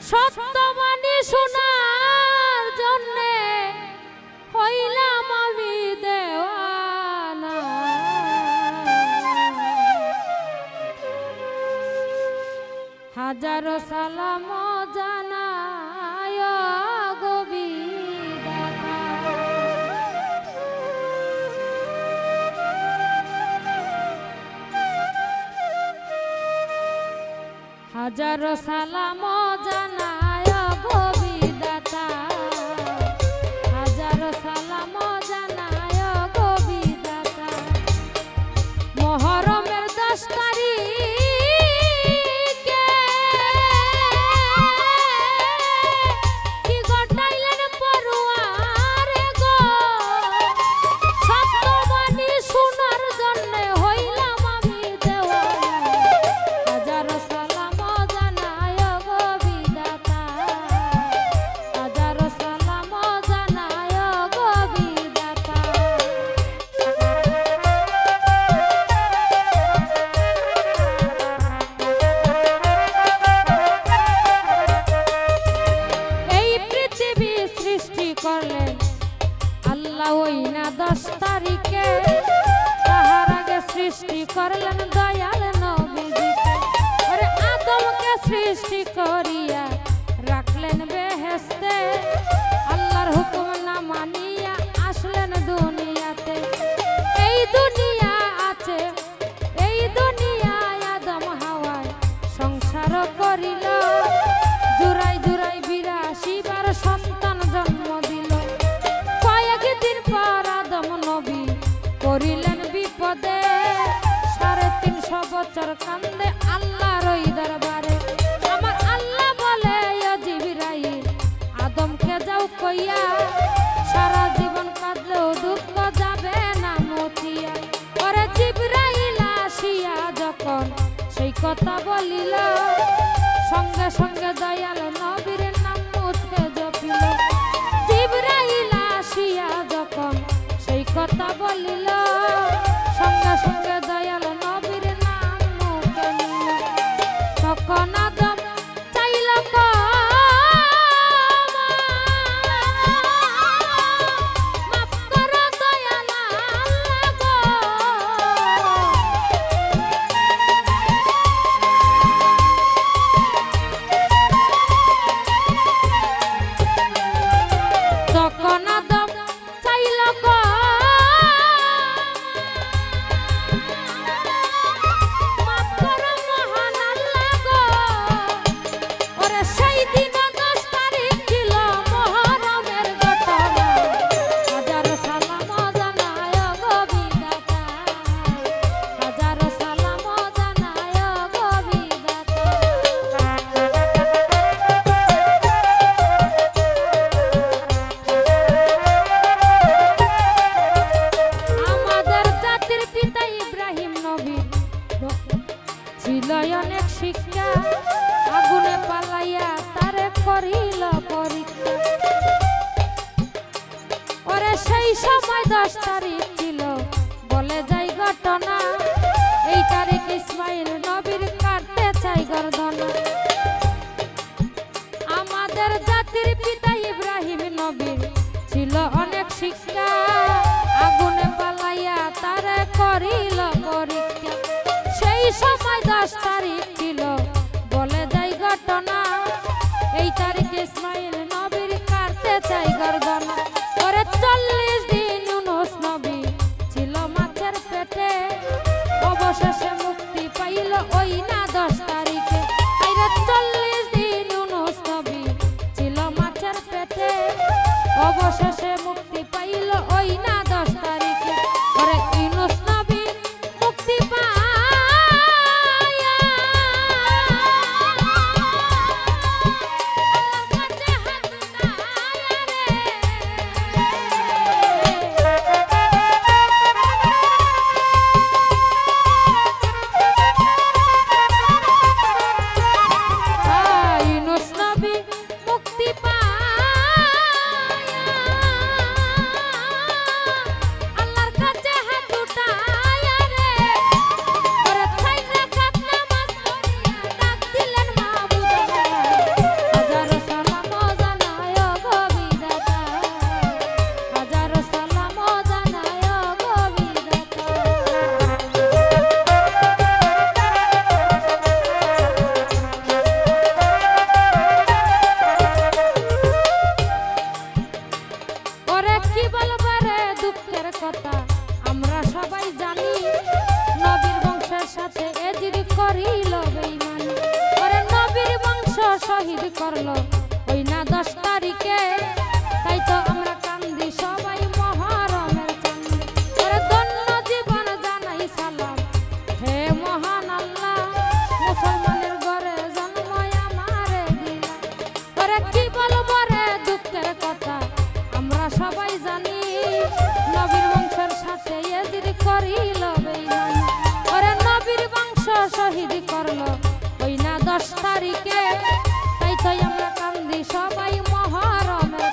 সত্যবাণী শোনার জন্যে হইলাম আমি দেওয়ানা। হাজারো সালাম জানায় গো বিধাতা। হাজারো সালাম জানায় গো বিধাতা। হাজারো সালাম জানায় গো বিধাতা। মহরমের 10 তারিখে কি ঘটাইলেন পরোয়ারে গো। সত্যবাণী শোনার জন্য হইলাম আমি দেওয়ানা। হাজারো সালাম জানায় গো বিধাতা। হাজারো সালাম জানায় গো বিধাতা। এই পৃথিবী সৃষ্টি করলেন আল্লাহ ওই না 10 তারিখে। তাহার আগে সৃষ্টি করলেন দয়াল নবীজিকে। ওরে আদমকে সৃষ্টি করিয়া রাখলেন বেহেশতে। আল্লাহর হুকুম না মানিয়া আসলেন দুনিয়াতে। এই দুনিয়া আছে, এই দুনিয়ায় আদম হাওয়ায় সংসার করিল। জুরাই জুরাই 82 বার সন্তান জন্ম দিল। কয়েকদিন পর আদম নবী পড়িলেন বিপদে। 350 বছর কান্দে আল্লাহর ওই দরবারে। আমার আল্লাহ বলে ও জিবরাইল আদমকে যাও কইয়া। সারা জীবন কাঁদলেও দুঃখ যাবে না মুছিয়া। ওরে জিবরাইল আসিয়া যখন সেই কথা বলিল, সঙ্গে সঙ্গে দয়াল নবীর নাম মুছতে জপিল। জিবরাইল আসিয়া যখন সেই কথা বলিল, সঙ্গে সঙ্গে দয়াল নবীর নাম মুখে নিল। তখন আদম চাইল মাফ করো দয়াল আল্লাহ গো। তখন আদম চাইল মাফ করো মহান আল্লাহ গো। ওরে সেই দিন 10 তারিখ ছিল মহরমের ঘটনা। হাজারো সালাম জানায় গো বিধাতা। হাজারো সালাম জানায় গো বিধাতা। আমাদের জাতির পিতা ইব্রাহিম নবীর ছিল অনেক শিক্ষা। আগুনে পালাইয়া তারে করিল পরীক্ষা। ওরে সেই সময় 10 তারিখ ছিল বলে যাই ঘটনা। এই তারিখ ইসমাইল নবীর কাটতে চাই গর্দনা। আমাদের জাতির পিতা ইব্রাহিম নবীর ছিল অনেক শিক্ষা। আগুনে পালাইয়া তারে করিল পরীক্ষা। সেই সময় 10 তারিখ ছিল বলে যাই ঘটনা। এই তারিখে ইসমাইল নবীর কাটতে চাই গর্দনা। ওরে 40 দিন ইউনূস নবী ছিল মাছের পেটে। অবশেষে মুক্তি পাইল ওই না 10 তারিখে। আইরে 40 দিন ইউনূস নবী ছিল মাছের পেটে। অবশেষে মুক্তি পাইল ওই না 10 তারিখে। ওরে ইউনূস নবী বংশ শহীদ করলো ওই না 10 তারিখে, তাই তো আমরা কান্দি সবাই মহরমের চাঁদে। ওরে ধন্য জীবন জানাই সালাম হে মহান আল্লাহ, মুসলমানের ঘরে জন্ম আমারে দিলা। ওরে কি বলবো রে দুঃখের কথা, আমরা সবাই জানি নবীর বংশের সাথে এজিদ করিল বেঈমানি। ওরে নবীর বংশ শহীদ করলো ওই না 10 তারিখে, তাই তো আমরা কান্দি সবাই মহরমের